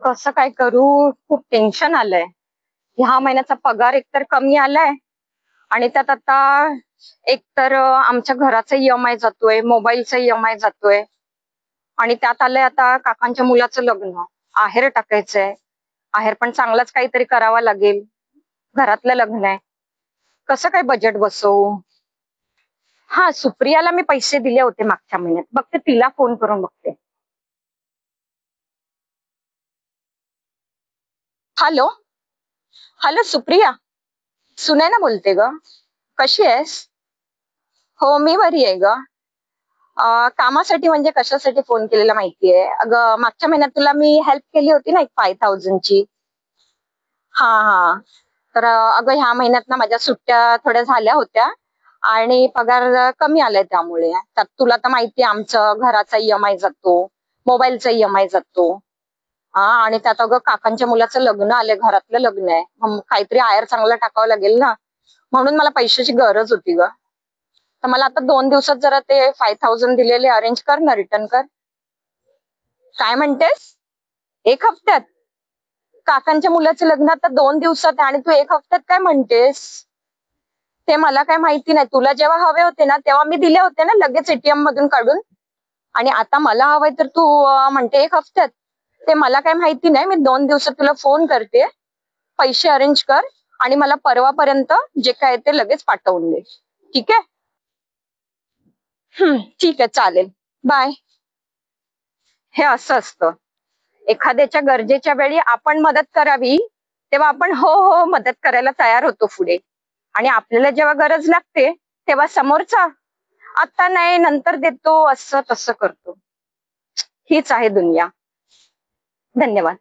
कसं काय करू? खूप टेन्शन आलंय. ह्या महिन्याचा पगार एकतर कमी आलाय आणि त्यात आता एकतर आमच्या घराचा ईएमआय जातोय, मोबाईलचा ईएमआय जातोय आणि त्यात आलंय आता काकांच्या मुलाचं लग्न. आहेर टाकायचंय. आहेर पण चांगलाच काहीतरी करावा लागेल. घरातलं लग्न आहे. कसं काय बजेट बसवू? हा, सुप्रियाला मी पैसे दिले होते मागच्या महिन्यात. बघते तिला फोन करून बघते. हॅलो. हॅलो सुप्रिया. सुनैना बोलते ग. कशी आहेस? हो, मी बरी आहे ग. कामासाठी म्हणजे कशासाठी फोन केलेला माहितीये? अगं, मागच्या महिन्यात तुला मी हेल्प केली होती ना, एक 5,000ची. हा हा. तर अगं, ह्या महिन्यात ना माझ्या सुट्ट्या थोड्या झाल्या होत्या आणि पगार कमी आलाय त्यामुळे. त्यात तुला तर माहितीये आमचं घराचा ईएमआय जातो, मोबाईलचा ईएमआय जातो. हा, आणि त्यात अगं काकांच्या मुलाचं लग्न आलंय, घरातलं लग्न आहे. मग काहीतरी आहेर चांगला टाकावं लागेल ना, म्हणून मला पैशाची गरज होती ग. तर मला आता 2 दिवसात जरा ते 5,000 दिलेले अरेंज कर ना, रिटर्न कर. काय म्हणतेस? 1 हफ्त्यात? काकांच्या मुलाचं लग्न आता 2 दिवसात आहे आणि तू 1 हफ्त्यात काय म्हणतेस? ते मला काय माहिती नाही. तुला जेव्हा हवे होते ना तेव्हा मी दिले होते ना लगेच एटीएम मधून काढून. आणि आता मला हवंय तर तू म्हणते 1 हफ्त्यात. ते मला काय माहिती नाही. मी 2 दिवसात तुला फोन करते. पैसे अरेंज कर आणि मला परवापर्यंत जे काय ते लगेच पाठवून दे. ठीक आहे? ठीक आहे, चालेल. बाय. हे असं असतं. एखाद्याच्या गरजेच्या वेळी आपण मदत करावी, तेव्हा आपण हो हो मदत करायला तयार होतो पुढे. आणि आपल्याला जेव्हा गरज लागते तेव्हा समोरचा आता नाही नंतर देतो, असं तसं करतो. हीच आहे दुनिया. धन्यवाद.